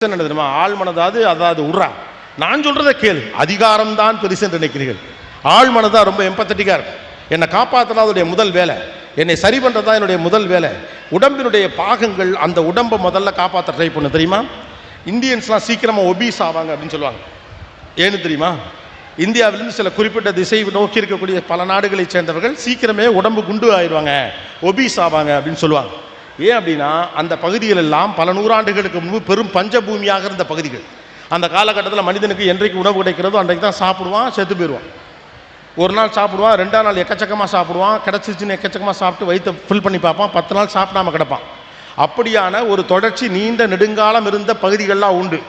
தெரியுமா? ஆள் மனதாவது அதாவது உர்றா, நான் சொல்றதை கேளு, அதிகாரம் தான் பெருசு என்று நினைக்கிறீர்கள். ஆள் மனதா ரொம்ப எம்பத்தட்டிக்கா இருக்கும். என்னை காப்பாற்றுறதா அதனுடைய முதல் வேலை, என்னை சரி பண்றதா என்னுடைய முதல் வேலை. உடம்பினுடைய பாகங்கள் அந்த உடம்பை முதல்ல காப்பாற்ற ட்ரை பண்ணு. தெரியுமா, இந்தியன்ஸ்லாம் சீக்கிரமா ஒபீஸ் ஆவாங்க அப்படின்னு சொல்லுவாங்க. ஏன்னு தெரியுமா? இந்தியாவிலிருந்து சில குறிப்பிட்ட திசை நோக்கி இருக்கக்கூடிய பல நாடுகளை சேர்ந்தவர்கள் சீக்கிரமே உடம்பு குண்டு ஆயிடுவாங்க, ஒபீஸ் ஆவாங்க அப்படின்னு சொல்லுவாங்க. ஏன் அப்படின்னா, அந்த பகுதிகள் எல்லாம் பல நூறாண்டுகளுக்கு முன்பு பெரும் பஞ்சபூமியாக இருந்த பகுதிகள். அந்த காலகட்டத்தில் மனிதனுக்கு என்றைக்கு உணவு கிடைக்கிறதோ அன்றைக்கு தான் சாப்பிடுவான், செத்து போயிடுவான். ஒரு நாள் சாப்பிடுவான், 2ஆம் நாள் எக்கச்சக்கமாக சாப்பிடுவான், கிடச்சிச்சின்னு எக்கச்சக்கமாக சாப்பிட்டு வயிற்றை ஃபில் பண்ணி பார்ப்பான், 10 நாள் சாப்பிடாம கிடப்பான். அப்படியான ஒரு தொடர்ச்சி நீண்ட நெடுங்காலம் இருந்த பகுதிகள்லாம் உண்டு.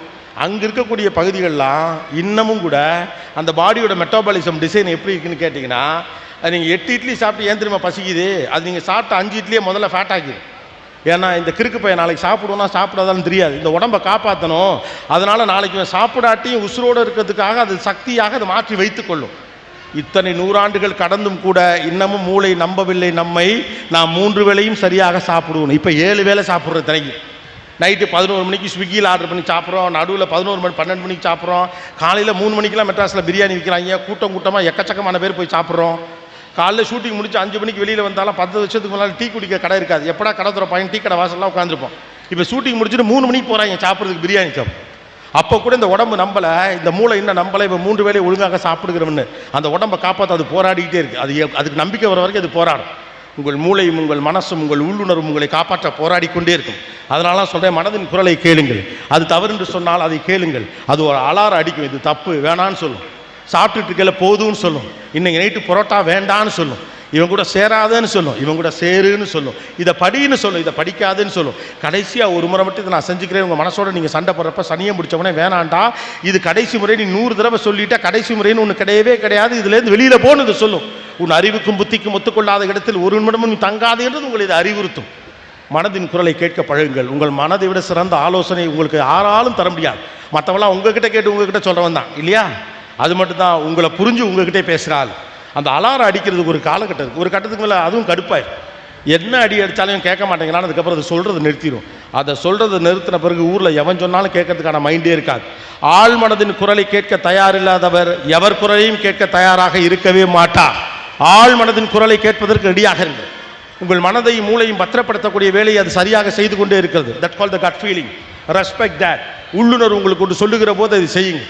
அங்கே இருக்கக்கூடிய பகுதிகள்லாம் இன்னமும் கூட அந்த பாடியோட மெட்டாபாலிசம் டிசைன் எப்படி இருக்குன்னு கேட்டிங்கன்னா, அது நீங்கள் 8 இட்லி சாப்பிட்டு ஏன் தெரியுமா பசிக்குது, அது நீங்கள் சாப்பிட்ட 5 இட்லியே முதல்ல ஃபேட் ஆகிடும். ஏன்னா இந்த கிறுக்கு பையன் நாளைக்கு சாப்பிடுவோன்னா சாப்பிடாதாலும் தெரியாது, இந்த உடம்பை காப்பாற்றணும், அதனால் நாளைக்கு சாப்பிடாட்டியும் உசுரோடு இருக்கிறதுக்காக அது சக்தியாக அதை மாற்றி வைத்து கொள்ளும். இத்தனை நூறாண்டுகள் கடந்தும் கூட இன்னமும் மூளை நம்பவில்லை நம்மை, நாம் 3 வேளையும் சரியாக சாப்பிடுவோம். இப்போ 7 வேளை சாப்பிட்றது தனிக்கு. நைட்டு 11 மணிக்கு ஸ்விக்கியில் ஆர்டர் பண்ணி சாப்பிட்றோம், நடுவில் 11 மணி 12 மணிக்கு சாப்பிட்றோம், காலையில் 3 மணிக்கெலாம் மெட்ராஸில் பிரியாணி விற்கிறாங்க, கூட்டமாக எக்கச்சக்கமான பேர் போய் சாப்பிட்றோம். காலையில் ஷூட்டிங் முடிச்சு 5 மணிக்கு வெளியில் வந்தாலும் 10 வருஷத்துக்கு முன்னால் டீ குடிக்க கடை இருக்காது, எப்படா கடை துற பையன் டீ கடை வாசல்லாம் உட்காந்துருப்போம். இப்போ ஷூட்டிங் முடிச்சுட்டு 3 மணிக்கு போகிறாங்க சாப்பிட்றதுக்கு பிரியாணி சாப்பிடும். அப்போ கூட இந்த உடம்பு நம்பலை, இந்த மூளை இன்னும் நம்பலை, இப்போ 3 வேளையை ஒழுங்காக சாப்பிடுகிறோம்னு அந்த உடம்பை காப்பாற்ற அது போராடிக்கிட்டே இருக்குது. அதுக்கு நம்பிக்கை வர வரைக்கும் அது போராடும். உங்கள் மூளையும் உங்கள் மனசும் உங்கள் உள்ளுணர்வும் உங்களை காப்பாற்ற போராடி கொண்டே இருக்கும். அதனால சொல்கிறேன், மனதின் குரலை கேளுங்கள். அது தவறு என்று சொன்னால் அதை கேளுங்கள். அது ஒரு அலாரம் அடிக்கும், இது தப்பு வேணான்னு சொல்லும். சாப்பிட்டுட்டு இருக்கல போதும்னு சொல்லும், இன்னைக்கு நைட்டு பரோட்டா வேண்டான்னு சொல்லும், இவன் கூட சேராதுன்னு சொல்லும், இவன் கூட சேருன்னு சொல்லும், இதை படின்னு சொல்லும், இதை படிக்காதுன்னு சொல்லும். கடைசியாக ஒரு முறை மட்டும் இதை நான் செஞ்சுக்கிறேன், உங்கள் மனசோட நீங்கள் சண்டை போடுறப்ப சனியை முடிச்சவனே வேணாண்டா, இது கடைசி முறை, நீ 100 தடவை சொல்லிட்டா கடைசி முறைன்னு ஒன்று கிடையவே கிடையாது, இதுலேருந்து வெளியில் போன்னு இது சொல்லும். உன் அறிவுக்கும் புத்திக்கும் ஒத்துக்கொள்ளாத இடத்தில் ஒரு நிமிடமும் தங்காது என்றது உங்களை இதை அறிவுறுத்தும். மனதின் குரலை கேட்க பழகுங்கள். உங்கள் மனதை விட சிறந்த ஆலோசனை உங்களுக்கு யாராலும் தர முடியாது. மற்றவெல்லாம் உங்ககிட்ட கேட்டு உங்ககிட்ட சொல்கிறவன் தான் இல்லையா? அது மட்டும்தான் உங்களை புரிஞ்சு உங்ககிட்டே பேசுகிறாள். அந்த அலாரம் அடிக்கிறதுக்கு ஒரு காலகட்டம் இருக்குது, ஒரு கட்டத்துக்கு மேலே அதுவும் கடுப்பாயிடும். என்ன அடி அடித்தாலும் கேட்க மாட்டேங்கிறான்னு அதுக்கப்புறம் அதை சொல்கிறது நிறுத்திடும். அதை சொல்கிறது நிறுத்தின பிறகு ஊரில் எவன் சொன்னாலும் கேட்கறதுக்கான மைண்டே இருக்காது. ஆழ் மனதின் குரலை கேட்க தயாரில்லாதவர் எவர் குரலையும் கேட்க தயாராக இருக்கவே மாட்டார். ஆழ் மனதின் குரலை கேட்பதற்கு ரெடியாக இருங்கள். உங்கள் மனதையும் மூளையும் பத்திரப்படுத்தக்கூடிய வேலையை அது சரியாக செய்து கொண்டே இருக்கிறது. That call the cut feeling. Respect that. உள்ளுணர்வு உங்களுக்கு கொண்டு சொல்லுகிற போது அதை செய்யுங்கள்.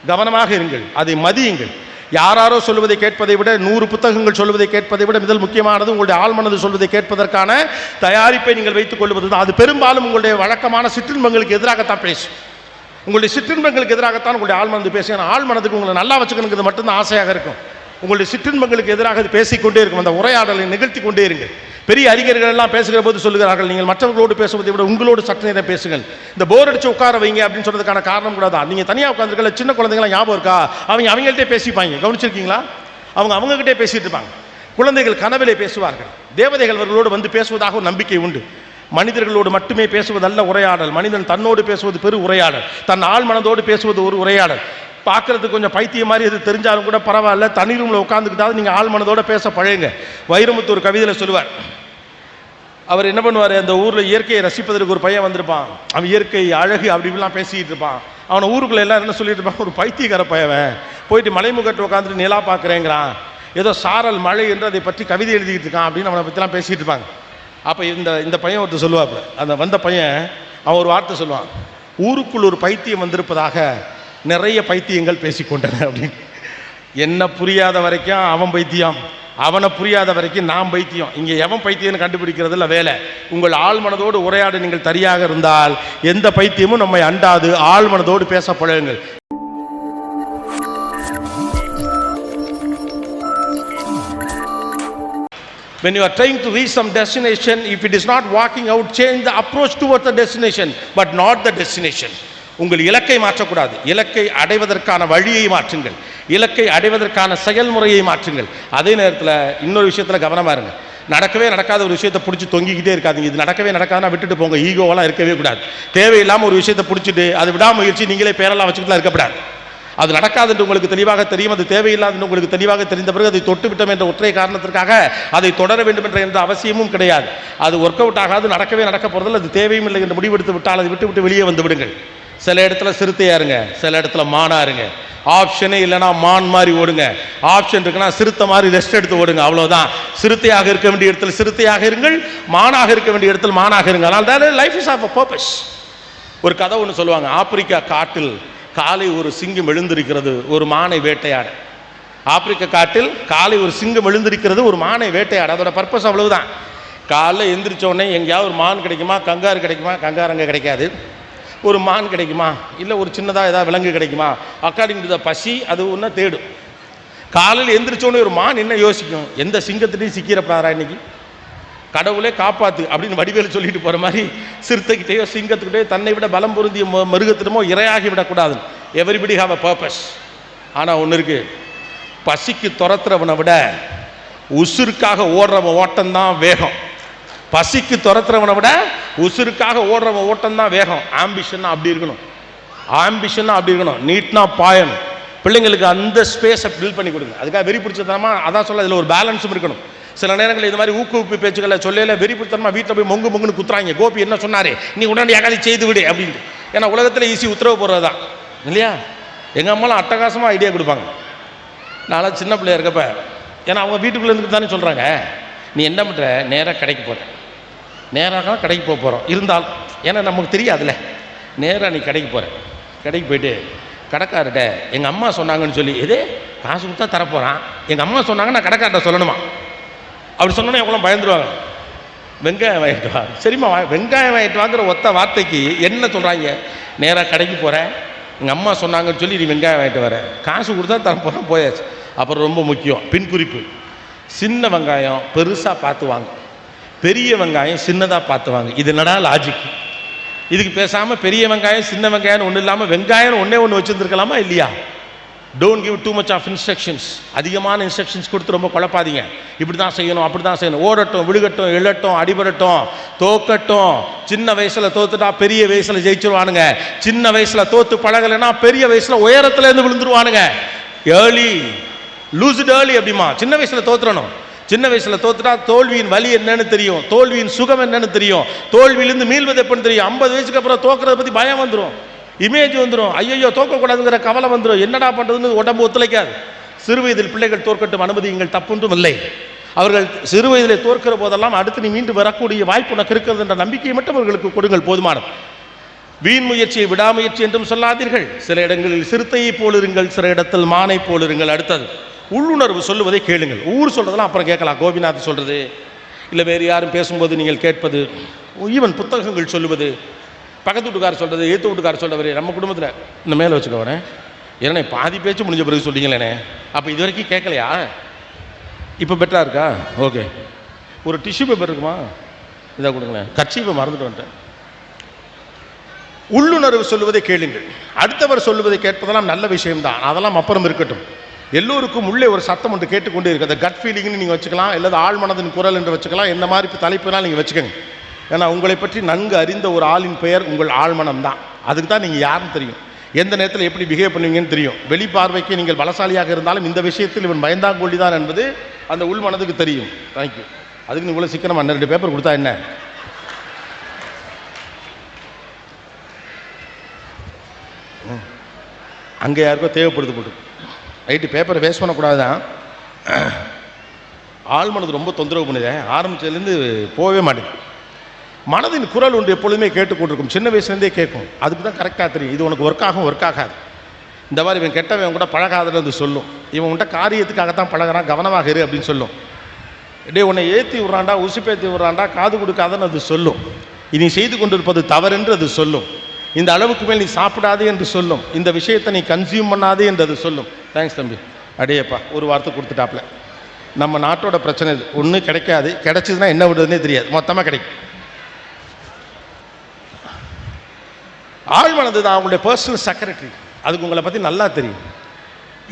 கவனமாக இருங்கள், அதை மதியுங்கள். யாராரோ சொல்வதை கேட்பதை விட 100 புத்தகங்கள் சொல்வதை கேட்பதை விட முதல் முக்கியமானது உங்களுடைய ஆழ்மனது சொல்வதை கேட்பதற்கான தயாரிப்பை நீங்கள் வைத்துக் கொள்வது தான். அது பெரும்பாலும் உங்களுடைய வழக்கமான சிற்றின்பங்களுக்கு எதிராகத்தான் பேசும். உங்களுடைய சிற்றின்பங்களுக்கு எதிராகத்தான் உங்களுடைய ஆழ்மனது பேசும். ஏன்னா ஆழ்மனதுக்கு உங்களை நல்லா வச்சுக்கணுங்கிறது மட்டும்தான் ஆசையாக இருக்கும். உங்களுடைய சிற்றின்பங்களுக்கு எதிராக அது பேசிக்கொண்டே இருக்கும். அந்த உரையாடலை நிகழ்த்தி கொண்டே இருங்கள். பெரிய அறிஞர்கள் எல்லாம் பேசுகிற போது சொல்லுகிறார்கள், நீங்கள் மற்றவர்களோடு பேசுவதை விட உங்களோடு சற்று நேரம் பேசுங்கள். இந்த போர் அடிச்சு உட்கார வைங்க அப்படின்னு சொல்றதுக்கான காரணம் கூட தான். நீங்கள் தனியாக உட்காந்துருக்கல, சின்ன குழந்தைங்களாம் ஞாபகம் இருக்கா, அவங்கள்ட்டே பேசிப்பாங்க, கவனிச்சிருக்கீங்களா? அவங்ககிட்டே பேசிட்டு இருப்பாங்க. குழந்தைகள் கனவிலே பேசுவார்கள். தேவதைகள் அவர்களோடு வந்து பேசுவதாக ஒரு நம்பிக்கை உண்டு. மனிதர்களோடு மட்டுமே பேசுவதல்ல உரையாடல். மனிதன் தன்னோடு பேசுவது பெரு உரையாடல், தன் ஆள் மனதோடு பேசுவது ஒரு உரையாடல். பார்க்கறதுக்கு கொஞ்சம் பைத்தியம் மாதிரி அது தெரிஞ்சாலும் கூட பரவாயில்ல, தனி ரூமில் உட்காந்துக்கிட்டாவது நீங்கள் ஆள் மனதோட பேச பழகுங்க. வைரமுத்து ஒரு கவிதையில் சொல்லுவார், அவர் என்ன பண்ணுவார், அந்த ஊரில் இயற்கையை ரசிப்பதற்கு ஒரு பையன் வந்திருப்பான், அவன் இயற்கை அழகு அப்படி இப்படிலாம் பேசிக்கிட்டு இருப்பான். அவனை ஊருக்குள்ள எல்லாம் என்ன சொல்லிட்டு இருப்பான், ஒரு பைத்தியக்கார பையன் போயிட்டு மலைமுகட்டு உட்காந்துட்டு நிலா பார்க்குறேங்கிறான், ஏதோ சாரல் மழை என்று அதை பற்றி கவிதை எழுதிக்கிட்டு இருக்கான் அப்படின்னு அவனை பற்றிலாம் பேசிக்கிட்டு இருப்பாங்க. அப்போ இந்த பையன் ஒருத்தர் சொல்லுவாப்புல, அந்த வந்த பையன் அவன் ஒரு வார்த்தை சொல்லுவான், ஊருக்குள் ஒரு பைத்தியம் வந்திருப்பதாக நிறைய பைத்தியங்கள் பேசிக்கொண்டன அப்படின்னு. என்ன புரியாத வரைக்கும் அவன் பைத்தியம், அவனை புரியாத வரைக்கும் நாம் பைத்தியம். இங்கே எவன் பைத்தியம்னு கண்டுபிடிக்கிறதுல வேலை. உங்கள் ஆழ் மனதோடு உரையாட நீங்கள் சரியாக இருந்தால் எந்த பைத்தியமும் நம்மை அண்டாது. ஆழ் மனதோடு பேச பழகுங்கள். When you are trying to reach some destination, if it is not working out, change the approach towards the destination, but not the destination. உங்கள் இலக்கை மாற்றக்கூடாது, இலக்கை அடைவதற்கான வழியை மாற்றுங்கள், இலக்கை அடைவதற்கான செயல்முறையை மாற்றுங்கள். அதே நேரத்தில் இன்னொரு விஷயத்தில் கவனமாக இருங்க. நடக்கவே நடக்காத ஒரு விஷயத்தை பிடிச்சி தொங்கிக்கிட்டே இருக்காதீங்க. இது நடக்கவே நடக்காதுன்னா விட்டுட்டு போங்க. ஈகோவெல்லாம் இருக்கவே கூடாது. தேவையில்லாமல் ஒரு விஷயத்தை பிடிச்சிட்டு அது விடாமுயற்சி நீங்களே பேரெல்லாம் வச்சுக்கிட்டுலாம் இருக்கக்கூடாது. அது நடக்காது என்று உங்களுக்கு தெளிவாக தெரியும், அது தேவையில்லாது என்று உங்களுக்கு தெளிவாக தெரிந்த பிறகு அதை தொட்டு விட்டோம் என்ற ஒற்றை காரணத்திற்காக அதை தொடர வேண்டும் என்ற எந்த அவசியமும் கிடையாது. அது ஒர்க் அவுட் ஆகாது, நடக்கவே நடக்க போறதில்லை, அது தேவையும் இல்லை என்று முடிவெடுத்து விட்டால் அதை விட்டு வெளியே வந்து விடுங்கள். சில இடத்துல சிறுத்தையா இருங்க, சில இடத்துல மானா இருங்க. ஆப்ஷனே இல்லைன்னா மான் மாதிரி ஓடுங்க, ஆப்ஷன் இருக்குன்னா சிறுத்தை மாதிரி ரெஸ்ட் எடுத்து ஓடுங்க. அவ்வளோதான். சிறுத்தையாக இருக்க வேண்டிய இடத்துல சிறுத்தையாக இருங்கள், மானாக இருக்க வேண்டிய இடத்துல மானாக இருங்க. அதனால life is of a purpose. ஒரு கதை ஒன்று சொல்லுவாங்க. ஆப்பிரிக்கா காட்டில் காலை ஒரு சிங்கம் எழுந்திருக்கிறது ஒரு மானை வேட்டையாட. ஆப்பிரிக்க காட்டில் காலை ஒரு சிங்கம் எழுந்திருக்கிறது ஒரு மானை வேட்டையாட. அதோட பர்பஸ் அவ்வளவுதான். காலைல எந்திரிச்ச உடனே எங்கேயாவது ஒரு மான் கிடைக்குமா, கங்காரு கிடைக்குமா, கங்காரு அங்கே கிடைக்காது. ஒரு மான் கிடைக்குமா, இல்லை ஒரு சின்னதாக ஏதாவது விலங்கு கிடைக்குமா, அக்கார்டிங் டு த பசி அது ஒன்றா தேடும். காலையில் எந்திரிச்சோடனே ஒரு மான் என்ன யோசிக்கும், எந்த சிங்கத்திட்டையும் சிக்கிறப்படாரா இன்னைக்கு, கடவுளே காப்பாத்து அப்படின்னு வடிவேல் சொல்லிட்டு போகிற மாதிரி சிறுத்தைக்கிட்டேயோ சிங்கத்துக்கிட்டேயோ தன்னை விட பலம் பொருந்திய மிருகத்திடமோ இரையாகி விடக்கூடாது. Everybody have a purpose. ஆனால் ஒன்று இருக்கு, பசிக்கு துரத்துறவனை விட உசுருக்காக ஓடுறவன் ஓட்டம்தான் வேகம். பசிக்கு துரத்துறவனை விட உசுருக்காக ஓடுறவன் ஓட்டம் தான் வேகம். ஆம்பிஷன் அப்படி இருக்கணும், ஆம்பிஷன் அப்படி இருக்கணும். நீட்னா பாயணும். பிள்ளைங்களுக்கு அந்த ஸ்பேஸை பில்ட் பண்ணி கொடுங்க. அதுக்காக வெறி பிடிச்சதனமா அதான் சொல்ல, இதில் ஒரு பேலன்ஸும் இருக்கணும். சில நேரங்களில் இது மாதிரி ஊக்குவிப்பு பேச்சுக்களை சொல்லல வெறி பிடித்தனமா வீட்டில் போய் மொங்கு மொங்குன்னு குத்துறாங்க. கோபி என்ன சொன்னாரு, நீ உடனடியாக செய்து விடு அப்படின்ட்டு. ஏன்னா உலகத்தில் ஈஸி உத்தரவு போடுறது தான் இல்லையா. எங்கள் அம்மாலாம் அட்டகாசமாக ஐடியா கொடுப்பாங்க. நான்லாம் சின்ன பிள்ளையா இருக்கப்ப, ஏன்னா அவங்க வீட்டுக்குள்ளே இருந்துட்டு தானே சொல்கிறாங்க, நீ என்ன பண்ணுற, நேராக கடைக்கு போகிற, நேராக கடைக்கு போக போகிறோம் இருந்தால், ஏன்னா நமக்கு தெரியாதுல்ல, நேராக நீ கடைக்கு போகிற, கடைக்கு போயிட்டு கடைக்கார்கிட்ட எங்கள் அம்மா சொன்னாங்கன்னு சொல்லி, எதே காசு கொடுத்தா தரப்போகிறான், எங்கள் அம்மா சொன்னாங்க நான் கடைக்கார்ட்ட சொல்லணுமா, அப்படி சொன்னோன்னே எவ்வளோ பயந்துருவாங்க. வெங்காயம் வாங்கிட்டு வா, சரிம்மா வெங்காயம் வாங்கிட்டு வாங்குற ஒத்த வார்த்தைக்கு என்ன சொல்கிறாங்க, நேராக கடைக்கு போகிறேன், எங்கள் அம்மா சொன்னாங்கன்னு சொல்லி நீ வெங்காயம் வாங்கிட்டு வர, காசு கொடுத்தா தரப்போகிறேன், போயாச்சு. அப்புறம் ரொம்ப முக்கியம் பின் குறிப்பு, சின்ன வெங்காயம் பெருசாக பார்த்து வாங்க, பெரிய வெங்காயம் சின்னதாக பார்த்து வாங்க. இது என்னடா லாஜிக்? இதுக்கு பேசாமல் பெரிய வெங்காயம் சின்ன வெங்காயம் ஒன்றும் இல்லாமல் வெங்காயம் ஒன்றே ஒன்று வச்சுருந்துருக்கலாமா இல்லையா? Don't give too much of instructions. அதிகமான இன்ஸ்ட்ரக்ஷன்ஸ் கொடுத்து ரொம்ப குழப்பாதீங்க. இப்படி தான் செய்யணும், அப்படி தான் செய்யணும், ஓடட்டும், விழுகட்டும், எழட்டும், அடிபடட்டும், தோக்கட்டும். சின்ன வயசில் தோத்துட்டா பெரிய வயசில் ஜெயிச்சிருவானுங்க. சின்ன வயசில் தோத்து பழகலைன்னா பெரிய வயசில் உயரத்துலேருந்து விழுந்துருவானுங்க. ஏர்லி லூஸ் இட் ஏர்லி அப்படிமா. சின்ன வயசில் தோத்துறணும். சின்ன வயசில் தோத்துட்டா தோல்வியின் வலி என்னன்னு தெரியும், தோல்வியின் சுகம் என்னன்னு தெரியும், தோல்வியிலிருந்து மீள்வது எப்படின்னு தெரியும். 50 வயசுக்கு அப்புறம் தோக்கிறத பற்றி பயம் வந்துடும், இமேஜ் வந்துடும், ஐயோ தோக்கக்கூடாதுங்கிற கவலை வந்துடும், என்னடா பண்ணுறதுன்னு உடம்பு ஒத்துழைக்காது. சிறு வயதில் பிள்ளைகள் தோற்கட்டும், அனுமதியுங்கள், தப்புன்றும் இல்லை. அவர்கள் சிறு வயதில் தோற்கிற போதெல்லாம் அடுத்து நீ மீண்டு வரக்கூடிய வாய்ப்பு உனக்கு இருக்கிறது என்ற நம்பிக்கையை மட்டும் அவர்களுக்கு கொடுங்கள், போதுமானது. வீண் முயற்சியை விடாமுயற்சி என்றும் சொல்லாதீர்கள். சில இடங்களில் சிறுத்தையை போலிருங்கள், சில இடத்தில் மானை போலிருங்கள். அடுத்தது உள்ளுணர்வு சொல்லுவதை கேளுங்கள். ஊர் சொல்றதெல்லாம் அப்புறம் கேட்கலாம், கோபிநாத் சொல்றது, இல்லை வேறு யாரும் பேசும்போது நீங்கள் கேட்பது, ஈவன் புத்தகங்கள் சொல்லுவது, பக்கத்து வீட்டுக்காரர் சொல்றது, ஏற்று வீட்டுக்காரர் சொல்றவர், நம்ம குடும்பத்தில் இந்த மேலே வச்சுக்க வரேன், ஏன்னா பாதி பேச்சு முடிஞ்ச பிறகு சொல்லிங்களேனே, அப்போ இது வரைக்கும் கேட்கலையா, இப்போ பெட்டரா இருக்கா, ஓகே, ஒரு டிஷ்யூ பேப்பர் இருக்குமா, இதாக கொடுங்களேன், கட்சியை மறந்துட்டு வந்துட்டேன். உள்ளுணர்வு சொல்லுவதை கேளுங்கள். அடுத்தவர் சொல்லுவதை கேட்பதெல்லாம் நல்ல விஷயம்தான், அதெல்லாம் அப்புறம் இருக்கட்டும். எல்லோருக்கும் உள்ளே ஒரு சத்தம் ஒன்று கேட்டுக்கொண்டே இருக்குது. அந்த கட் ஃபீலிங்னு நீங்கள் வச்சுக்கலாம், இல்லை ஆழ்மனதின் குரல் என்று வச்சுக்கலாம், என்ன மாதிரி தலைப்புனால் நீங்கள் வச்சுக்கோங்க. ஏன்னா உங்களை பற்றி நன்கு அறிந்த ஒரு ஆளின் பெயர் உங்கள் ஆழ்மனம் தான். அதுக்கு தான் நீங்கள் யாருன்னு தெரியும், எந்த நேரத்தில் எப்படி பிஹேவ் பண்ணுவீங்கன்னு தெரியும். வெளிப்பார்வைக்கு நீங்கள் பலசாலியாக இருந்தாலும் இந்த விஷயத்தில் இவன் பயந்தாங்கொள்ளி தான் என்பது அந்த உள் மனதுக்கு தெரியும். தேங்க்யூ. அதுக்கு நீ இவ்வளோ சீக்கிரமாக 2 பேப்பர் கொடுத்தா என்ன? அங்கே யாருக்கோ தேவைப்படுது போட்டு ரைட்டு, பேப்பரை வேஸ்ட் பண்ணக்கூடாது தான். ஆழ்மனது ரொம்ப தொந்தரவு பண்ணுது, ஆரம்பிச்சதுலேருந்து போகவே மாட்டேங்குது. மனதின் குரல் ஒன்று எப்பொழுதுமே கேட்டுக்கொண்டிருக்கும், சின்ன வயசுலேருந்தே கேட்கும். அதுக்கு தான் கரெக்டாக தெரியும், இது உனக்கு ஒர்க் ஆகும், ஒர்க் ஆகாது, இந்த மாதிரி இவன் கெட்டவன் கூட பழகாதுன்னு சொல்லும், இவன் உன்ட்ட காரியத்துக்காகத்தான் பழகிறான், கவனமாக இரு அப்படின்னு சொல்லும். டே உன்னை ஏற்றி விட்றாண்டா, உசுப்பேற்றி விட்றாண்டா, காது கொடுக்காதன்னு அது சொல்லும். இனி செய்து கொண்டிருப்பது தவறென்று அது சொல்லும். இந்த அளவுக்கு மேல் நீ சாப்பிடாதே என்று சொல்லும். இந்த விஷயத்தை நீ கன்சியூம் பண்ணாதே என்று அது சொல்லும். தேங்க்ஸ் தம்பி, அடேப்பா ஒரு வார்த்தை கொடுத்துட்டாப்ல. நம்ம நாட்டோட பிரச்சனை இது, ஒன்றும் கிடைக்காது, கிடைச்சதுன்னா என்ன விடுறதுனே தெரியாது, மொத்தமாக கிடைக்கும். ஆழ்மனது தான் அவங்களுடைய பர்சனல் செக்ரட்டரி, அதுக்கு உங்களை பற்றி நல்லா தெரியும்.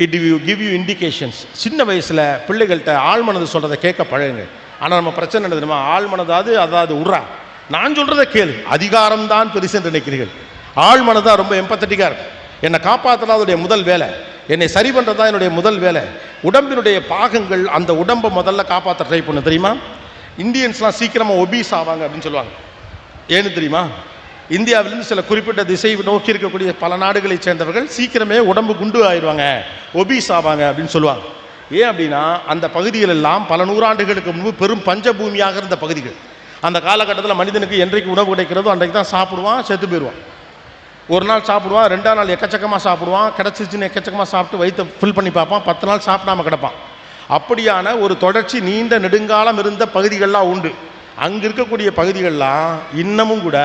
It give you indications. சின்ன வயசில் பிள்ளைகள்கிட்ட ஆழ்மனது சொல்கிறத கேட்க பழகுங்க. ஆனால் நம்ம பிரச்சனை என்ன தெரியுமா, ஆழ்மனதாவது அதாவது உட்றா, நான் சொல்கிறத கேளு, அதிகாரம் தான் பெருசு என்று நினைக்கிறீர்கள். ஆழ்மனதான் ரொம்ப எம்பத்தட்டிக்காக இருக்கும். என்னை காப்பாற்றுறதா அதோடைய முதல் வேலை, என்னை சரி பண்ணுறதா என்னுடைய முதல் வேலை. உடம்பினுடைய பாகங்கள் அந்த உடம்பை முதல்ல காப்பாற்ற ட்ரை பண்ணு. தெரியுமா, இந்தியன்ஸ்லாம் சீக்கிரமாக ஒபீஸ் ஆவாங்க அப்படின்னு சொல்லுவாங்க. ஏன்னு தெரியுமா, இந்தியாவிலிருந்து சில குறிப்பிட்ட திசை நோக்கி இருக்கக்கூடிய பல நாடுகளை சேர்ந்தவர்கள் சீக்கிரமே உடம்பு குண்டு ஆயிடுவாங்க, ஒபீஸ் ஆவாங்க அப்படின்னு சொல்லுவாங்க. ஏன் அப்படின்னா அந்த பகுதிகள் எல்லாம் பல நூறாண்டுகளுக்கு முன்பு பெரும் பஞ்சபூமியாக இருந்த பகுதிகள். அந்த காலகட்டத்தில் மனிதனுக்கு என்றைக்கு உணவு கிடைக்கிறதோ அன்றைக்கு தான் சாப்பிடுவான், செத்து போயிடுவான். ஒரு நாள் சாப்பிடுவான், 2ஆம் நாள் எக்கச்சக்கமாக சாப்பிடுவான், கிடச்சிச்சின்னு எக்கச்சக்கமாக சாப்பிட்டு வயிற்றை ஃபில் பண்ணி பார்ப்பான், 10 நாள் சாப்பிடாம கிடப்பான். அப்படியான ஒரு தொடர்ச்சி நீண்ட நெடுங்காலம் இருந்த பகுதிகள்லாம் உண்டு. அங்கே இருக்கக்கூடிய பகுதிகள்லாம் இன்னமும் கூட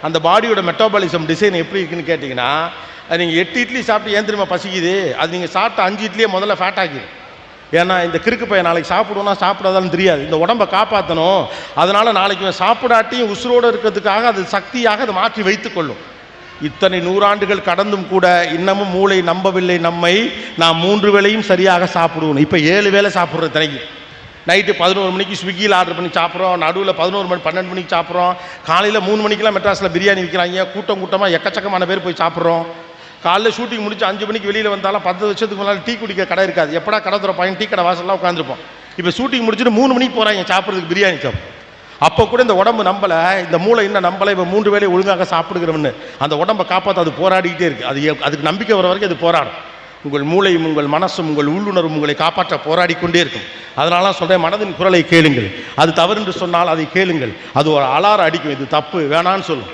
அந்த பாடியோட மெட்டாபாலிசம் டிசைன் எப்படி இருக்குன்னு கேட்டிங்கன்னா, அது நீங்கள் 8 இட்லி சாப்பிட்டு ஏன் தெரியுமா பசிக்குது, அது நீங்கள் சாப்பிட்ட 5 இட்லியே முதல்ல ஃபேட் ஆகிடும். ஏன்னா இந்த கிறுக்கு பையன் நாளைக்கு சாப்பிடுவோன்னா சாப்பிடாதாலும் தெரியாது, இந்த உடம்பை காப்பாற்றணும், அதனால் நாளைக்கு சாப்பிடாட்டியும் உசுரோடு இருக்கிறதுக்காக அது சக்தியாக அதை மாற்றி வைத்து கொள்ளும். இத்தனை நூறாண்டுகள் கடந்தும் கூட இன்னமும் மூளை நம்பவில்லை நம்மை, நாம் 3 வேளையும் சரியாக சாப்பிடுவோம். இப்போ 7 வேளை சாப்பிட்றோம். இத்தனைக்கு நைட்டு 11 மணிக்கு ஸ்விக்கியில் ஆர்டர் பண்ணி சாப்பிட்றோம், நடுவில் 11 மணி 12 மணிக்கு சாப்பிட்றோம், காலையில் 3 மணிக்கெலாம் மெட்ராஸில் பிரியாணி விற்கிறாங்க, கூட்டமாக எக்கச்சக்கமான பேர் போய் சாப்பிட்றோம். காலையில் ஷூட்டிங் முடிச்சு 5 மணிக்கு வெளியில் வந்தாலும் 10 வருஷத்துக்கு முன்னால் டீ குடிக்க கடை இருக்காது, எப்படா கடை தர பையன் டீ கடை வாசல்லாம் உட்காந்துருப்போம். இப்போ ஷூட்டிங் முடிச்சுட்டு 3 மணிக்கு போகிறாங்க சாப்பிட்றதுக்கு பிரியாணி சாப்பிடும். அப்போ கூட இந்த உடம்பு நம்பலை, இந்த மூளை இன்னும் நம்பலை, இப்போ 3 வேளை ஒழுங்காக சாப்பிடுகிறோம்னு அந்த உடம்பை காப்பாற்ற அது போராடிக்கிட்டே இருக்குது. அதுக்கு நம்பிக்கை வர வரைக்கும் அது போராடும். உங்கள் மூளையும் உங்கள் மனசும் உங்கள் உள்ளுணர்வும் உங்களை காப்பாற்ற போராடி கொண்டே இருக்கும். அதனால சொல்கிறேன், மனதின் குரலை கேளுங்கள். அது தவறு என்று சொன்னால் அதை கேளுங்கள். அது ஒரு அலாரம் அடிக்கும், இது தப்பு வேணான்னு சொல்லும்.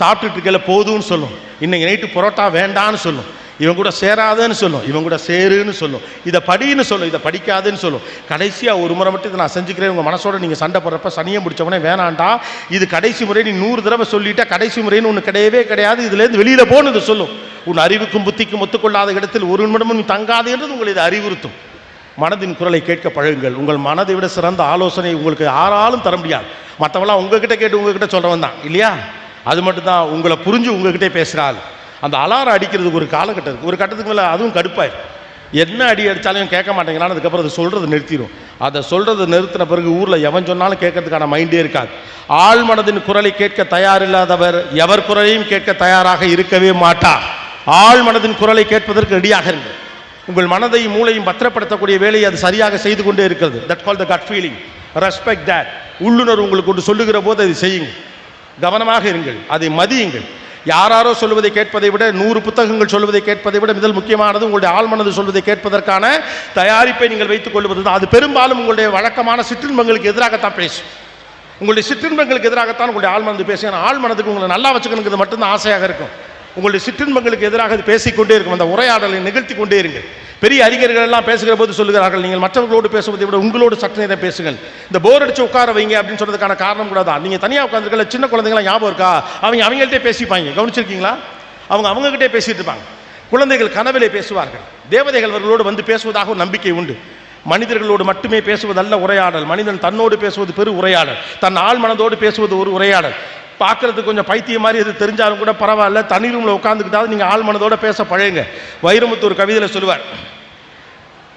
சாப்பிட்டுட்டு இருக்கல போதும்னு சொல்லும், இன்னைக்கு நைட்டு பரோட்டா வேண்டான்னு சொல்லும், இவன் கூட சேராதுன்னு சொல்லும், இவன் கூட சேருன்னு சொல்லும், இதை படின்னு சொல்லும், இதை படிக்காதுன்னு சொல்லும். கடைசியாக ஒரு முறை மட்டும் இதை நான் செஞ்சுக்கிறேன், உங்கள் மனசோட நீங்கள் சண்டை போடுறப்ப சனியை முடிச்சவனே வேணாண்டா, இது கடைசி முறை, நீ 100 தடவை சொல்லிட்டா கடைசி முறைன்னு ஒன்று கிடையவே கிடையாது, இதுலேருந்து வெளியில் போன்னு இது சொல்லும். உன் அறிவுக்கும் புத்திக்கும் ஒத்துக்கொள்ளாத இடத்தில் ஒரு நிமிடமும் தங்காது என்றது உங்களை இது அறிவுறுத்தும். மனதின் குரலை கேட்க பழகுங்கள். உங்கள் மனதை விட சிறந்த ஆலோசனை உங்களுக்கு யாராலும் தர முடியாது. மற்றவெல்லாம் உங்ககிட்ட கேட்டு உங்ககிட்ட சொல்கிறவன் தான் இல்லையா, அது மட்டும்தான் உங்களை புரிஞ்சு உங்ககிட்டே பேசுகிறாள். அந்த அலாரம் அடிக்கிறதுக்கு ஒரு காலகட்டம் இருக்குது, ஒரு கட்டத்துக்கு மேலே அதுவும் கடுப்பாயிடும். என்ன அடி அடித்தாலும் கேட்க மாட்டேங்கிறான்னு அதுக்கப்புறம் அதை சொல்கிறது நிறுத்திடும். அதை சொல்கிறது நிறுத்தின பிறகு ஊரில் எவன் சொன்னாலும் கேட்கறதுக்கான மைண்டே இருக்காது. ஆழ் மனதின் குரலை கேட்க தயாரில்லாதவர் எவர் குரலையும் கேட்க தயாராக இருக்கவே மாட்டார். ஆழ் மனதின் குரலை கேட்பதற்கு ரெடியாக இருங்கள். உங்கள் மனதையும் மூளையும் பத்திரப்படுத்தக்கூடிய வேலையை அது சரியாக செய்து கொண்டே இருக்கிறது. That call the cut feeling. Respect that. உள்ளுணர்வு உங்களுக்கு கொண்டு சொல்லுகிற போது அதை செய்யுங்கள். கவனமாக இருங்கள், அதை மதியுங்கள். யாரோ சொல்வதை கேட்பதை விட 100 புத்தகங்கள் சொல்வதை கேட்பதை விட முதல் முக்கியமானது உங்களுடைய ஆழ்மனது சொல்வதை கேட்பதற்கான தயாரிப்பை நீங்கள் வைத்துக் கொள்வது தான். அது பெரும்பாலும் உங்களுடைய வழக்கமான சிற்றின்பங்களுக்கு எதிராகத்தான் பேசும். உங்களுடைய சிற்றின்பங்களுக்கு எதிராகத்தான் உங்களுடைய ஆழ்மனது பேசும். ஏன்னா ஆழ்மனதுக்கு உங்களை நல்லா வச்சுக்கணுங்கிறது மட்டும்தான் ஆசையாக இருக்கும். உங்களுடைய சிற்றின்பங்களுக்கு எதிராக அது பேசிக்கொண்டே இருக்கும். அந்த உரையாடலை நிகழ்த்தி கொண்டே இருங்கள். பெரிய அறிஞர்கள் எல்லாம் பேசுகிற போது சொல்லுகிறார்கள், நீங்கள் மற்றவர்களோடு பேசுவதை விட உங்களோடு சற்று நேரம் பேசுங்கள். இந்த போர் அடிச்சு உட்கார வைங்க அப்படின்னு சொல்றதுக்கான காரணம் கூட தான். நீங்கள் தனியாக உட்காந்துருக்கல, சின்ன குழந்தைங்களாம் ஞாபகம் இருக்கா, அவங்கள்ட்டே பேசிப்பாங்க, கவனிச்சிருக்கீங்களா? அவங்ககிட்டே பேசிட்டு இருப்பாங்க. குழந்தைகள் கனவிலே பேசுவார்கள். தேவதைகள் அவர்களோடு வந்து பேசுவதாக ஒரு நம்பிக்கை உண்டு. மனிதர்களோடு மட்டுமே பேசுவதல்ல உரையாடல். மனிதன் தன்னோடு பேசுவது பெரு உரையாடல், தன் ஆள் மனதோடு பேசுவது ஒரு உரையாடல். பார்க்கறதுக்கு கொஞ்சம் பைத்தியம் மாதிரி அது தெரிஞ்சாலும் கூட பரவாயில்ல, தனி ரூமில் உட்காந்துக்கிட்டாவது நீங்கள் ஆள் மனதோட பேச பழகுங்க. வைரமுத்து ஒரு கவிதையில் சொல்லுவார்,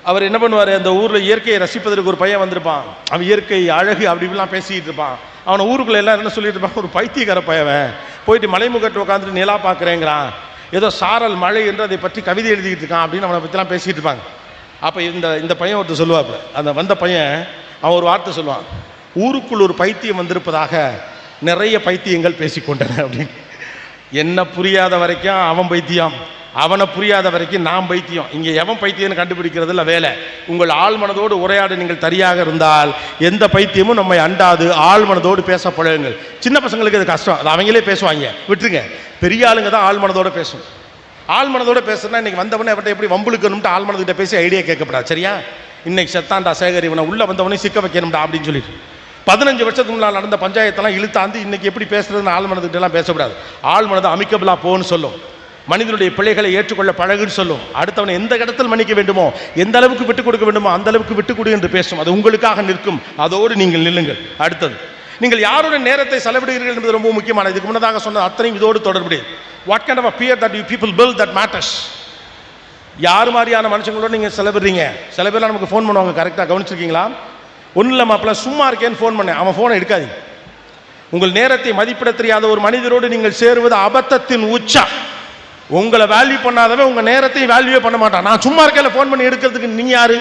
அவர் என்ன பண்ணுவார், அந்த ஊரில் இயற்கையை ரசிப்பதற்கு ஒரு பையன் வந்திருப்பான், அவன் இயற்கை அழகு அப்படி இப்படிலாம் பேசிக்கிட்டு இருப்பான். அவனை ஊருக்குள்ள எல்லாம் என்ன சொல்லிட்டு இருப்பான், ஒரு பைத்தியக்கார பையவன் போயிட்டு மலைமுகட்டு உட்காந்துட்டு நிலா பார்க்குறேங்கிறான், ஏதோ சாரல் மழை என்று அதை பற்றி கவிதை எழுதிக்கிட்டு இருக்கான் அப்படின்னு அவனை பற்றிலாம் பேசிக்கிட்டு இருப்பாங்க. அப்போ இந்த பையன் ஒருத்தர் சொல்லுவாப்புல, அந்த வந்த பையன் அவன் ஒரு வார்த்தை சொல்லுவான், ஊருக்குள் ஒரு பைத்தியம் வந்திருப்பதாக நிறைய பைத்தியங்கள் பேசிக்கொண்டன அப்படின்னு. என்ன புரியாத வரைக்கும் அவன் பைத்தியம், அவனை புரியாத வரைக்கும் நான் பைத்தியம். இங்கே எவன் பைத்தியம்னு கண்டுபிடிக்கிறதுல வேலை. உங்கள் ஆழ் மனதோடு உரையாட நீங்கள் சரியாக இருந்தால் எந்த பைத்தியமும் நம்மை அண்டாது. ஆழ் மனதோடு பேச பழகுங்கள். சின்ன பசங்களுக்கு இது கஷ்டம், அது அவங்களே பேசுவாங்க, விட்டுருங்க. பெரிய ஆளுங்க தான் ஆழ் மனதோடு பேசும். ஆழ் மனதோட பேசுனா இன்னைக்கு வந்தவனே அவர்கிட்ட எப்படி வம்புழுக்கணும்ட்டு ஆழ் மனதிட்ட பேசி ஐடியா கேட்கப்படாது, சரியா? இன்னைக்கு செத்தாண்டா சேகர், இவனை உள்ள வந்தவனே சிக்க வைக்கணும்டா அப்படின்னு சொல்லிட்டு 15 வருஷத்துக்கு முன்னால் நடந்த பஞ்சாயத்தெல்லாம் இழுத்தாந்து இன்னைக்கு எப்படி பேசுறதுன்னு ஆழ் மனதுகிட்டலாம் பேசக்கூடாது. ஆழ் மனதை அமிக்கபிளா போன்னு சொல்லும். மனிதனுடைய பிள்ளைகளை ஏற்றுக்கொள்ள பழகுன்னு சொல்லும். அடுத்தவனை எந்த இடத்தில் மன்னிக்க வேண்டுமோ, எந்த அளவுக்கு விட்டுக் கொடுக்க வேண்டுமோ அந்த அளவுக்கு விட்டுக் கொடு என்று பேசும். அது உங்களுக்காக நிற்கும். அதோடு நீங்கள் நில்லுங்கள். அடுத்தது, நீங்கள் யாருடைய நேரத்தை செலவிடுகிறீர்கள் என்பது ரொம்ப முக்கியமானது. இதுக்கு முன்னதாக சொன்ன அத்தனையும் இதோடு தொடர்புடையது. What kind of a peer that you people build that matters. யார் மாதிரியான மனுஷங்களோடு நீங்கள் செலவிடுறீங்க? சில பேர்லாம் நமக்கு ஃபோன் பண்ணுவாங்க, கரெக்டாக கவனிச்சிருக்கீங்களா? ஒன்றும் இல்லை மாப்பிள்ள, சும்மா இருக்கேன்னு ஃபோன் பண்ணேன், அவன் ஃபோனை எடுக்காதீங்க. உங்கள் நேரத்தை மதிப்பிட தெரியாத ஒரு மனிதரோடு நீங்கள் சேருவது அபத்தத்தின் உச்சம். உங்களை வேல்யூ பண்ணாதவன் உங்கள் நேரத்தையும் வேல்யூவே பண்ண மாட்டான். நான் சும்மா இருக்கேன் ஃபோன் பண்ணி எடுக்கிறதுக்கு நீங்கள் யாரு?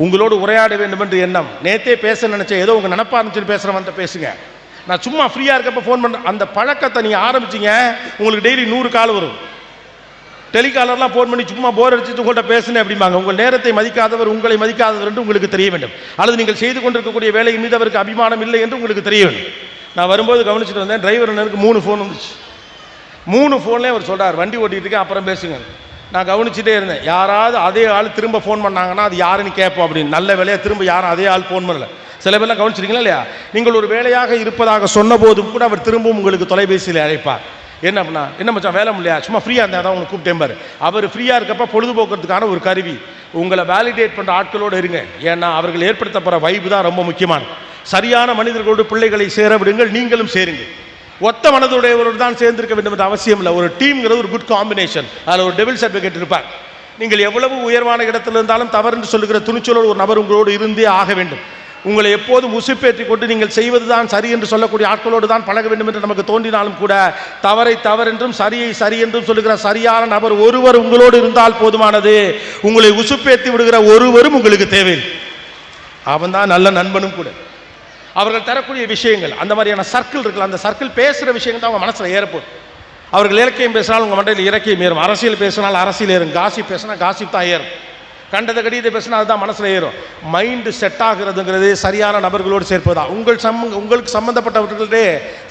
உங்களோடு உரையாட வேண்டும் என்று எண்ணம். நேற்றே பேச நினைச்ச ஏதோ உங்கள் நினப்பா இருந்துச்சுன்னு பேசுகிறவன்ட்ட பேசுங்க. நான் சும்மா ஃப்ரீயாக இருக்கப்ப ஃபோன் பண்ணுறேன். அந்த பழக்கத்தை நீங்கள் ஆரம்பிச்சிங்க, உங்களுக்கு டெய்லி 100 கால் வரும். டெலிகாலர்லாம் ஃபோன் பண்ணி சும்மா போர் அடிச்சுட்டு உங்கள்கிட்ட பேசுனேன் அப்படிம்பாங்க. உங்கள் நேரத்தை மதிக்காதவர் உங்களை மதிக்காதவர் என்று உங்களுக்கு தெரிய வேண்டும். அல்லது நீங்கள் செய்து கொண்டிருக்கக்கூடிய வேலையின் மீது அவருக்கு அபிமானம் இல்லை என்று உங்களுக்கு தெரிய வேண்டும். நான் வரும்போது கவனிச்சுட்டு வந்தேன், டிரைவர் எனக்கு 3 ஃபோன் வந்துச்சு. 3 ஃபோன்லேயே அவர் சொல்கிறார், வண்டி ஓட்டிகிட்டு இருக்கேன், அப்புறம் பேசுங்க. நான் கவனிச்சுட்டே இருந்தேன். யாராவது அதே ஆள் திரும்ப ஃபோன் பண்ணாங்கன்னா அது யாருன்னு கேட்போம் அப்படின்னு. நல்ல வேலையாக திரும்ப யாரும் அதே ஆள் ஃபோன் பண்ணல. சில பேர்லாம் கவனிச்சிருக்கீங்களா இல்லையா? நீங்கள் ஒரு வேலையாக இருப்பதாக சொன்ன போதும் கூட அவர் திரும்பவும் உங்களுக்கு தொலைபேசியில் அழைப்பார். என்ன அப்படின்னா, என்ன மச்சான் வேலை இல்லையா, சும்மா ஃப்ரீயாக இருந்தால் தான் உங்களுக்கு கூப்பிட்டேன் பாரு. அவர் ஃப்ரீயாக இருக்கப்ப பொழுதுபோக்குறதுக்கான ஒரு கருவி. உங்களை வேலிடேட் பண்ணுற ஆட்களோடு இருங்க. ஏன்னா அவர்கள் ஏற்படுத்தப்படுற வைப்பு தான் ரொம்ப முக்கியமானது. சரியான மனிதர்களோடு பிள்ளைகளை சேர விடுங்கள், நீங்களும் சேருங்கள். ஒத்த மனதுடையவரோடு தான் சேர்ந்திருக்க வேண்டும் என்ற அவசியம் இல்லை. ஒரு டீம்ங்கிறது ஒரு குட் காம்பினேஷன். அதில் ஒரு டெவில்ஸ் அட்வொகேட் இருப்பார். நீங்கள் எவ்வளவு உயர்வான இடத்துல இருந்தாலும் தவறு என்று சொல்லுகிற துணிச்சலோடு ஒரு நபர் உங்களோடு இருந்தே ஆக வேண்டும். உங்களை எப்போதும் உசுப்பேற்றி கொண்டு நீங்கள் செய்வது தான் சரி என்று சொல்லக்கூடிய ஆட்களோடு தான் பழக வேண்டும் என்று நமக்கு தோன்றினாலும் கூட தவறை தவறென்றும் சரியை சரி என்றும் சொல்லுகிற சரியான நபர் ஒருவர் உங்களோடு இருந்தால் போதுமானது. உங்களை உசுப்பேற்றி விடுகிற ஒருவரும் உங்களுக்கு தேவையில்லை. அவன் தான் நல்ல நண்பனும் கூட. அவர்கள் தரக்கூடிய விஷயங்கள், அந்த மாதிரியான சர்க்கிள் இருக்குல்ல, அந்த சர்க்கிள் பேசுகிற விஷயங்கள் தான் அவங்க மனசில் ஏறப்போம். அவர்கள் இலக்கியம் பேசினால் உங்கள் மண்டையில் இலக்கியம் ஏறும், அரசியல் பேசினால் அரசியல் ஏறும், காசிப் பேசினா காசிப் தான் ஏறும், கண்டதை கடிதத்தை பேசினா அதுதான் மனசில் ஏறும். மைண்டு செட் ஆகிறதுங்கிறது சரியான நபர்களோடு சேர்ப்பதா. உங்களுக்கு சம்மந்தப்பட்டவர்களே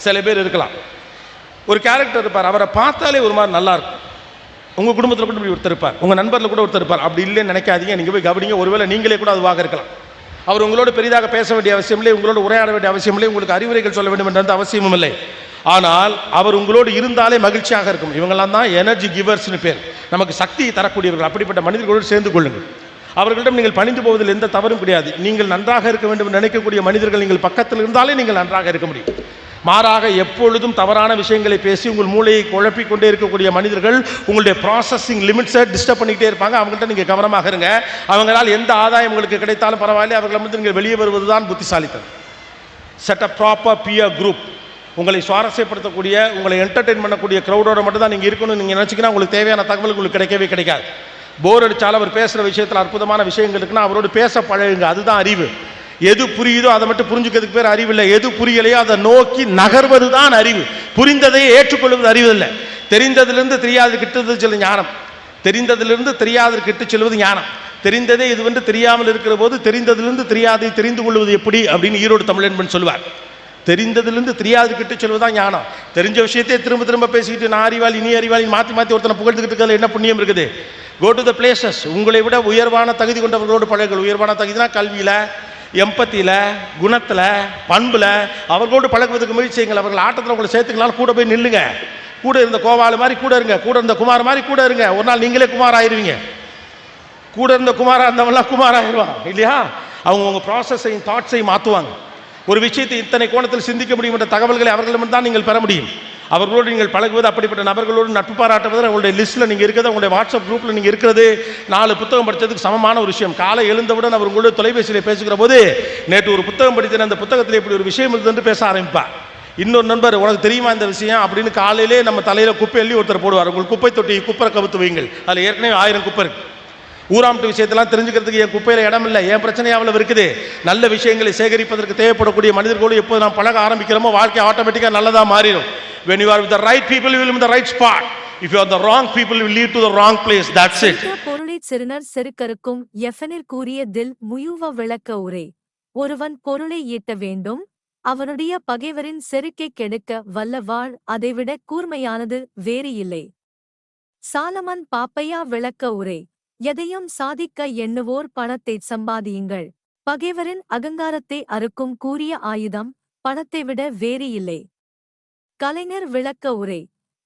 சில பேர் இருக்கலாம். ஒரு கேரக்டர் இருப்பார், அவரை பார்த்தாலே ஒரு மாதிரி நல்லா இருக்கும். உங்கள் குடும்பத்தில் கூட இப்படி ஒருத்தர் இருப்பார், உங்கள் நண்பரில் கூட ஒருத்தர் இருப்பார். அப்படி இல்லைன்னு நினைக்காதீங்க, நீங்கள் போய் கவனிங்க. ஒருவேளை நீங்களே கூட அதுவாக இருக்கலாம். அவர் உங்களோடு பெரிதாக பேச வேண்டிய அவசியம் இல்லை, உங்களோடு உரையாட வேண்டிய அவசியம் இல்லை, உங்களுக்கு அறிவுரைகள் சொல்ல வேண்டும் என்ற அவசியமும் இல்லை. ஆனால் அவர் உங்களோடு இருந்தாலே மகிழ்ச்சியாக இருக்கும். இவங்கெல்லாம் தான் எனர்ஜி கிவர்ஸ்னு பேர், நமக்கு சக்தியை தரக்கூடியவர்கள். அப்படிப்பட்ட மனிதர்களோடு சேர்ந்து கொள்ளுங்கள். அவர்களிடம் நீங்கள் பணிந்து போவதில் எந்த தவறும் கிடையாது. நீங்கள் நன்றாக இருக்க வேண்டும் என்று நினைக்கக்கூடிய மனிதர்கள் நீங்கள் பக்கத்தில் இருந்தாலே நீங்கள் நன்றாக இருக்க முடியும். மாறாக எப்பொழுதும் தவறான விஷயங்களை பேசி உங்கள் மூளையை குழப்பிக் கொண்டே இருக்கக்கூடிய மனிதர்கள் உங்களுடைய ப்ராசஸிங் லிமிட்ஸை டிஸ்டர்ப் பண்ணிக்கிட்டே இருப்பாங்க. அவங்கள்ட்ட நீங்கள் கவனமாக இருங்க. அவங்களால் எந்த ஆதாயம் உங்களுக்கு கிடைத்தாலும் பரவாயில்லை, அவர்களிடமிருந்து நீங்கள் வெளியே வருவது தான் புத்திசாலித்தனம். Set a proper pier group. உங்களை சுவாரஸ்யப்படுத்தக்கூடிய, உங்களை என்டர்டெயின் பண்ணக்கூடிய க்ரௌடோட மட்டும் தான் நீங்கள் இருக்கணும்னு நீங்கள் நினச்சிங்கன்னா உங்களுக்கு தேவையான தகவல் உங்களுக்கு கிடைக்கவே கிடைக்காது. போர் அடித்தாலும் அவர் பேசுகிற விஷயத்தில் அற்புதமான விஷயங்கள் இருக்குன்னா அவரோடு பேச பழகுங்க. அதுதான் அறிவு. எது புரியுதோ அதை மட்டும் புரிஞ்சுக்கிறதுக்கு பேர் அறிவு இல்லை. எது புரியலையோ அதை நோக்கி நகர்வது தான் அறிவு. புரிந்ததை ஏற்றுக்கொள்வது அறிவு இல்லை. தெரிந்ததிலிருந்து தெரியாது கிட்டது செல்வது ஞானம். தெரிந்ததிலிருந்து தெரியாது கிட்டு செல்வது ஞானம். தெரிந்ததே இதுவென்று தெரியாமல் இருக்கிற போது தெரிந்ததிலிருந்து தெரியாதை தெரிந்து கொள்வது எப்படி அப்படின்னு ஈரோடு தமிழன்பன் சொல்லுவார். தெரிந்ததிலிருந்து தெரியாது கிட்டு செல்வதுதான் ஞானம். தெரிஞ்ச விஷயத்தையே திரும்ப திரும்ப பேசிக்கிட்டு நான் அறிவாளி நீ அறிவாளி மாற்றி மாற்றி ஒருத்தனை புகழ்ந்துக்கிட்டு இருக்கிறதுல என்ன புண்ணியம் இருக்குது? Go to the places. உங்களை விட உயர்வான தகுதி கொண்டவர்களோடு பழகுங்கள். உயர்வான தகுதினா கல்வியில், எம்பத்தியில், குணத்தில், பண்பில் அவர்களோடு பழகுவதற்கு முயற்சி செய்யுங்கள். அவர்கள் ஆட்டத்தில் உங்களை சேர்த்துக்கலாம், கூட போய் நில்லுங்க. கூட இருந்த கோவாலு மாதிரி கூட இருங்க, கூட இருந்த குமார் மாதிரி கூட இருங்க. ஒரு நாள் நீங்களே குமார் ஆயிடுவீங்க. கூட இருந்த குமாராக இருந்தவங்களாம் குமார் ஆயிடுவான் இல்லையா? அவங்க உங்கள் ப்ராசஸையும் தாட்ஸையும் மாற்றுவாங்க. ஒரு விஷயத்தை இத்தனை கோணத்தில் சிந்திக்க முடியும் என்ற தகவல்களை அவர்களிடம் தான் நீங்கள் பெற முடியும். அவர்களோடு நீங்கள் பழகுவது, அப்படிப்பட்ட நபர்களோடு நட்பு பாராட்டுவது, உங்களுடைய லிஸ்ட்டில் நீங்கள் இருக்கிறது, உங்களுடைய வாட்ஸ்அப் குரூப்பில் நீங்கள் இருக்கிறது 4 புத்தகம் படித்ததுக்கு சமமான ஒரு விஷயம். காலை எழுந்தவுடன் அவர் உங்களோட தொலைபேசியில் பேசுகிற போது நேற்று ஒரு புத்தகம் படித்தேன், அந்த புத்தகத்தில் இப்படி ஒரு விஷயம் இருக்குது என்று பேச ஆரம்பிப்பார். இன்னொரு நண்பர் உனக்கு தெரியுமா இந்த விஷயம் அப்படின்னு காலையிலே நம்ம தலையில் குப்பை எள்ளி ஒருத்தர் போடுவார். உங்கள் குப்பை தொட்டி குப்பரை கவுத்து வைங்கள், அதில் ஏற்கனவே 1000 குப்பை இருக்கு. ஊராமட்டு விஷயத்தெல்லாம் தெரிஞ்சுக்கிறதுக்கு என் குப்பையில் இடம் இல்லை, என் பிரச்சனை அவ்வளவு இருக்குது. நல்ல விஷயங்களை சேகரிப்பதற்கு தேவைப்படக்கூடிய மனிதர்களோடு எப்போது நாம் பழக ஆரம்பிக்கிறோமோ வாழ்க்கை ஆட்டோமேட்டிக்காக நல்லதாக மாறிடும். When you are with the right people, you will be in the right spot. If you are the wrong people, you will lead to the wrong place. That's it. பொருளை சிறுநர் செருக்கருக்கும் எஃபனிற் கூறிய தில் முயுவ விளக்க உரை. ஒருவன் பொருளை ஈட்ட வேண்டும், அவனுடைய பகைவரின் செருக்கை கெடுக்க வல்லவாள் அதைவிட கூர்மையானது வேறு இல்லை. சாலமன் பாப்பையா விளக்க உரை. எதையும் சாதிக்க எண்ணுவோர் பணத்தை சம்பாதியுங்கள். பகைவரின் அகங்காரத்தை அறுக்கும் கூரிய ஆயுதம் பணத்தை விட வேறு இல்லை. கலைஞர் விளக்க உரை.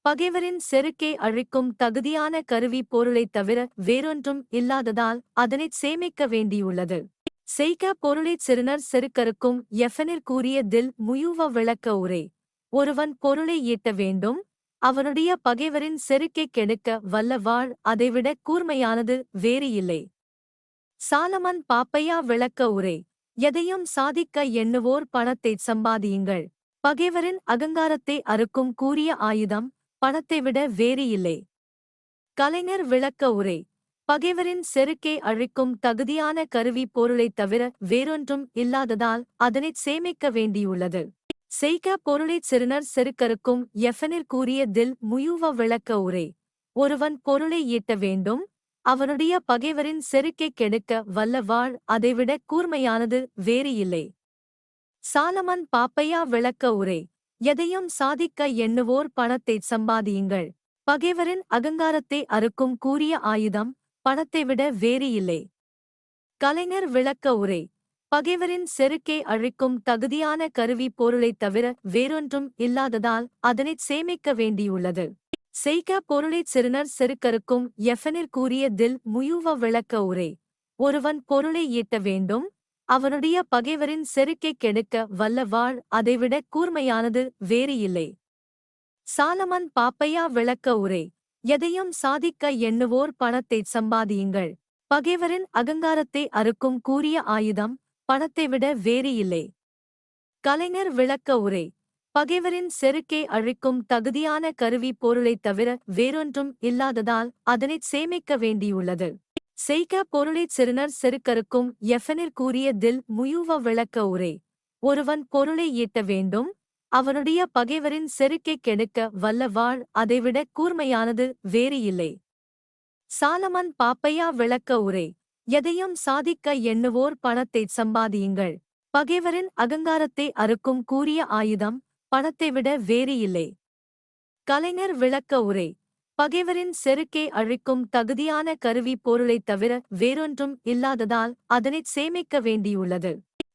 பகைவரின் செருக்கை அழிக்கும் தகுதியான கருவி பொருளைத் தவிர வேறொன்றும் இல்லாததால் அதனைச் சேமிக்க வேண்டியுள்ளது. செய்க பொருளைச் சிறுநர் செருக்கருக்கும் எஃபனிற் கூறிய தில் முயுவ விளக்க உரை. ஒருவன் பொருளை ஈட்ட வேண்டும், அவனுடைய பகைவரின் செருக்கை கெடுக்க வல்லவாள் அதைவிட கூர்மையானது வேறு இல்லை. சாலமன் பாப்பையா விளக்க உரை. எதையும் சாதிக்க எண்ணுவோர் பணத்தை சம்பாதியுங்கள். பகைவரின் அகங்காரத்தை அறுக்கும் கூரிய ஆயுதம் பணத்தை விட வேறு இல்லை. கலைஞர் விளக்க உரை. பகைவரின் செருக்கை அழிக்கும் தகுதியான கருவி பொருளைத் தவிர வேறொன்றும் இல்லாததால் அதனைச் சேமிக்க வேண்டியுள்ளது. செய்க பொருளைச் சிறுநர் செருக்கறுக்கும் எஃபெனிற் கூறிய தில் முயூவ விளக்க உரை. ஒருவன் பொருளை ஈட்ட வேண்டும், அவனுடைய பகைவரின் செருக்கைக் கெடுக்க வல்ல வாள் அதைவிட கூர்மையானது வேறு இல்லை. சாலமன் பாப்பையா விளக்க உரை. எதையும் சாதிக்க எண்ணுவோர் பணத்தைச் சம்பாதியுங்கள். பகைவரின் அகங்காரத்தை அறுக்கும் கூரிய ஆயுதம் பணத்தைவிட வேறு இல்லை. கலைஞர் விளக்க உரை. பகைவரின் செருக்கை அழிக்கும் தகுதியான கருவி பொருளைத் தவிர வேறொன்றும் இல்லாததால் அதனைச் சேமிக்க வேண்டியுள்ளது. செய்க பொருளைச் சிறுநர் செருக்கறுக்கும் எஃபெனிற் கூறிய தில் முயூவ விளக்க உரை. ஒருவன் பொருளை ஈட்ட வேண்டும், அவனுடைய பகைவரின் செருக்கைக் கெடுக்க வல்ல வாள் அதைவிட கூர்மையானது வேறு இல்லை. சாலமன் பாப்பையா விளக்க உரை. எதையும் சாதிக்க எண்ணுவோர் பணத்தைச் சம்பாதியுங்கள். பகைவரின் அகங்காரத்தை அறுக்கும் கூரிய ஆயுதம் பணத்தைவிட வேறு இல்லை. கலைஞர் விளக்க உரை. பகைவரின் செருக்கை அழிக்கும் தகுதியான கருவி பொருளைத் தவிர வேறொன்றும் இல்லாததால் அதனைச் சேமிக்க வேண்டியுள்ளது. செய்க பொருளைச் சிறுநர் செருக்கறுக்கும் எஃபெனிற் கூறிய தில் முயூவ விளக்க உரை. ஒருவன் பொருளை ஈட்ட வேண்டும், அவனுடைய பகைவரின் செருக்கைக் கெடுக்க வல்ல வாள் அதைவிட கூர்மையானது வேறு இல்லை. சாலமன் பாப்பையா விளக்க உரை. எதையும் சாதிக்க எண்ணுவோர் பணத்தைச் சம்பாதியுங்கள். பகைவரின் அகங்காரத்தை அறுக்கும் கூரிய ஆயுதம் பணத்தைவிட வேறு இல்லை. கலைஞர் விளக்க உரை. பகைவரின் செருக்கை அழிக்கும் தகுதியான கருவி பொருளைத் தவிர வேறொன்றும் இல்லாததால் அதனைச் சேமிக்க வேண்டியுள்ளது.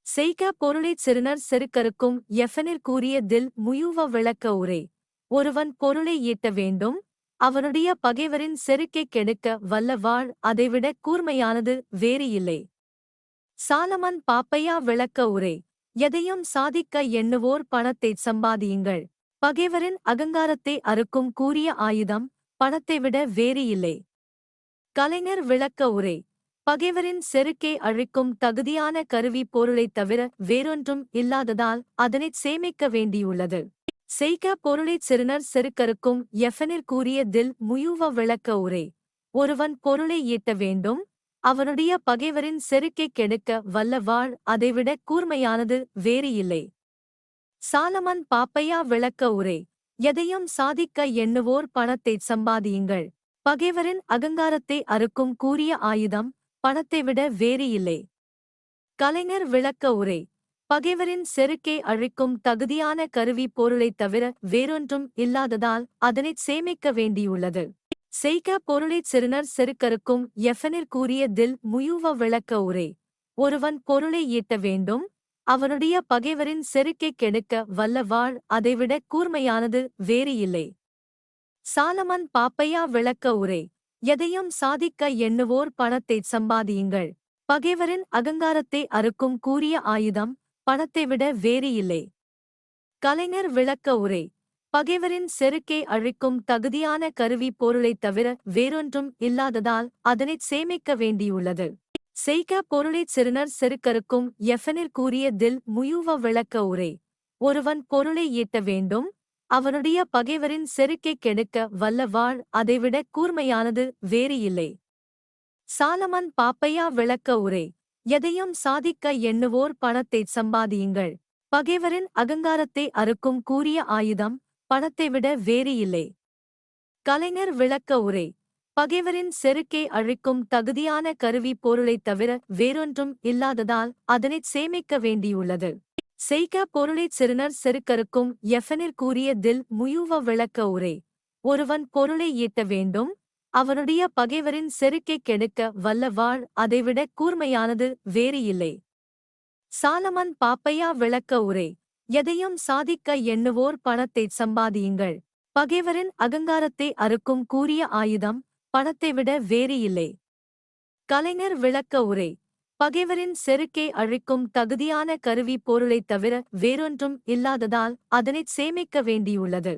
செய்க பொருளைச் சிறுநர் செருக்கறுக்கும் எஃபெனிற் கூறிய தில் முயூவ விளக்க உரை. ஒருவன் பொருளை ஈட்ட வேண்டும், அவனுடைய பகைவரின் செருக்கைக் கெடுக்க வல்ல வாள் அதைவிட கூர்மையானது வேறு இல்லை. சாலமன் பாப்பையா விளக்க உரை. எதையும் சாதிக்க எண்ணுவோர் பணத்தைச் சம்பாதியுங்கள். பகைவரின் அகங்காரத்தை அறுக்கும் கூரிய ஆயுதம் பணத்தைவிட வேறு இல்லை. கலைஞர் விளக்க உரை. பகைவரின் செருக்கை அழிக்கும் தகுதியான கருவி பொருளைத் தவிர வேறொன்றும் இல்லாததால் அதனைச் சேமிக்க வேண்டியுள்ளது. செய்க பொருளைச் சிறுநர் செருக்கறுக்கும் எஃபெனிற் கூறிய தில் முயூவ விளக்க உரை. ஒருவன் பொருளை ஈட்ட வேண்டும், அவனுடைய பகைவரின் செருக்கைக் கெடுக்க வல்ல வாள் அதைவிட கூர்மையானது வேறு இல்லை. சாலமன் பாப்பையா விளக்க உரை. எதையும் சாதிக்க எண்ணுவோர் பணத்தைச் சம்பாதியுங்கள். பகைவரின் அகங்காரத்தை அறுக்கும் கூரிய ஆயுதம் பணத்தைவிட வேறு இல்லை. கலைஞர் விளக்க உரை. பகைவரின் செருக்கை அழிக்கும் தகுதியான கருவி பொருளைத் தவிர வேறொன்றும் இல்லாததால் அதனைச் சேமிக்க வேண்டியுள்ளது. செய்க பொருளைச் சிறுநர் செருக்கறுக்கும் எஃபெனிற் கூறிய தில் முயூவ விளக்க உரை. ஒருவன் பொருளை ஈட்ட வேண்டும், அவனுடைய பகைவரின் செருக்கைக் கெடுக்க வல்ல வாள் அதைவிட கூர்மையானது வேறு இல்லை. சாலமன் பாப்பையா விளக்க உரை. எதையும் சாதிக்க எண்ணுவோர் பணத்தைச் சம்பாதியுங்கள். பகைவரின் அகங்காரத்தை அறுக்கும் கூரிய ஆயுதம் பணத்தைவிட வேறு இல்லை. கலைஞர் விளக்க உரை. பகைவரின் செருக்கை அழிக்கும் தகுதியான கருவி பொருளைத் தவிர வேறொன்றும் இல்லாததால் அதனைச் சேமிக்க வேண்டியுள்ளது. செய்க பொருளைச் சிறுநர் செருக்கறுக்கும் எஃபெனிற் கூறிய தில் முயூவ விளக்க உரை. ஒருவன் பொருளை ஈட்ட வேண்டும், அவனுடைய பகைவரின் செருக்கைக் கெடுக்க வல்ல வாள் அதைவிட கூர்மையானது வேறு இல்லை. சாலமன் பாப்பையா விளக்க உரை. எதையும் சாதிக்க எண்ணுவோர் பணத்தைச் சம்பாதியுங்கள். பகைவரின் அகங்காரத்தை அறுக்கும் கூரிய ஆயுதம் பணத்தைவிட வேறு இல்லை. கலைஞர் விளக்க உரை. பகைவரின் செருக்கை அழிக்கும் தகுதியான கருவி பொருளைத் தவிர வேறொன்றும் இல்லாததால் அதனைச் சேமிக்க வேண்டியுள்ளது. செய்க பொருளைச் சிறுநர் செருக்கறுக்கும் எஃபெனிற் கூறிய தில் முயூவ விளக்க உரை. ஒருவன் பொருளை ஈட்ட வேண்டும், அவனுடைய பகைவரின் செருக்கைக் கெடுக்க வல்ல வாள் அதைவிட கூர்மையானது வேறு இல்லை. சாலமன் பாப்பையா விளக்க உரை. எதையும் சாதிக்க எண்ணுவோர் பணத்தைச் சம்பாதியுங்கள். பகைவரின் அகங்காரத்தை அறுக்கும் கூரிய ஆயுதம் பணத்தைவிட வேறு இல்லை. கலைஞர் விளக்க உரை. பகைவரின் செருக்கை அழிக்கும் தகுதியான கருவி பொருளைத் தவிர வேறொன்றும் இல்லாததால் அதனைச் சேமிக்க வேண்டியுள்ளது.